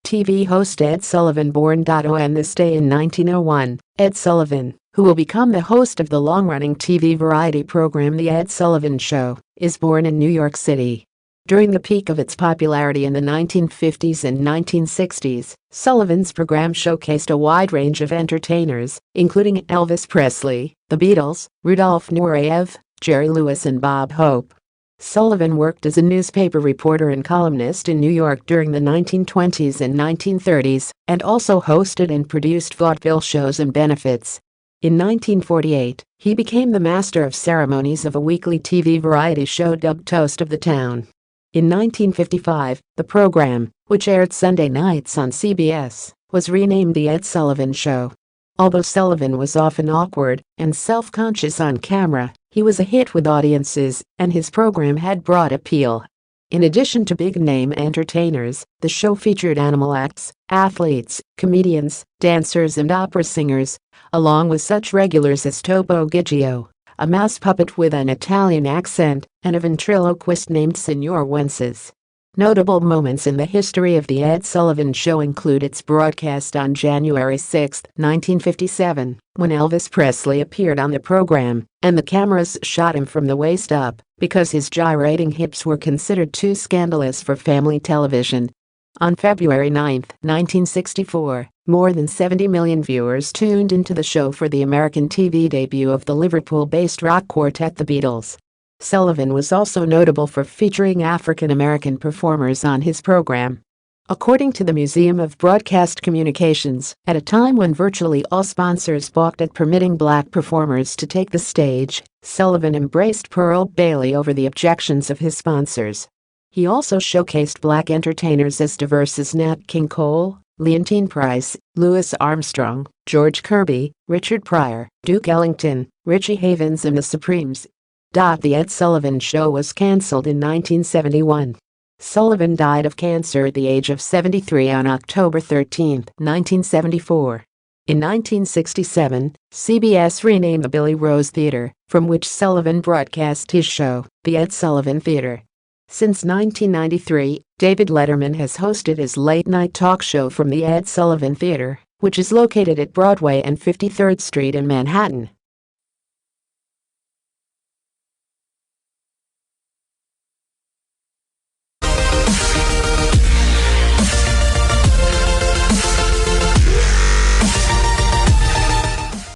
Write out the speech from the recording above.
TV host Ed Sullivan, born on this day in 1901. Ed Sullivan, who will become the host of the long-running TV variety program The Ed Sullivan Show, is born in New York City. During the peak of its popularity in the 1950s and 1960s, Sullivan's program showcased a wide range of entertainers, including Elvis Presley, the Beatles, Rudolf Nureyev, Jerry Lewis and Bob Hope. Sullivan worked as a newspaper reporter and columnist in New York during the 1920s and 1930s, and also hosted and produced vaudeville shows and benefits. In 1948, he became the master of ceremonies of a weekly TV variety show dubbed Toast of the Town. In 1955, the program, which aired Sunday nights on CBS, was renamed The Ed Sullivan Show. Although Sullivan was often awkward and self-conscious on camera, he was a hit with audiences, and his program had broad appeal. In addition to big-name entertainers, the show featured animal acts, athletes, comedians, dancers and opera singers, along with such regulars as Topo Gigio, a mouse puppet with an Italian accent, and a ventriloquist named Senor Wences. Notable moments in the history of The Ed Sullivan Show include its broadcast on January 6, 1957, when Elvis Presley appeared on the program, and the cameras shot him from the waist up because his gyrating hips were considered too scandalous for family television. On February 9, 1964, more than 70 million viewers tuned into the show for the American TV debut of the Liverpool-based rock quartet The Beatles. Sullivan was also notable for featuring African-American performers on his program. According to the Museum of Broadcast Communications, at a time when virtually all sponsors balked at permitting black performers to take the stage, Sullivan embraced Pearl Bailey over the objections of his sponsors. He also showcased black entertainers as diverse as Nat King Cole, Leontyne Price, Louis Armstrong, George Kirby, Richard Pryor, Duke Ellington, Richie Havens and the Supremes. The Ed Sullivan Show was canceled in 1971. Sullivan died of cancer at the age of 73 on October 13, 1974. In 1967, CBS renamed the Billy Rose Theater, from which Sullivan broadcast his show, The Ed Sullivan Theater. Since 1993, David Letterman has hosted his late-night talk show from the Ed Sullivan Theater, which is located at Broadway and 53rd Street in Manhattan.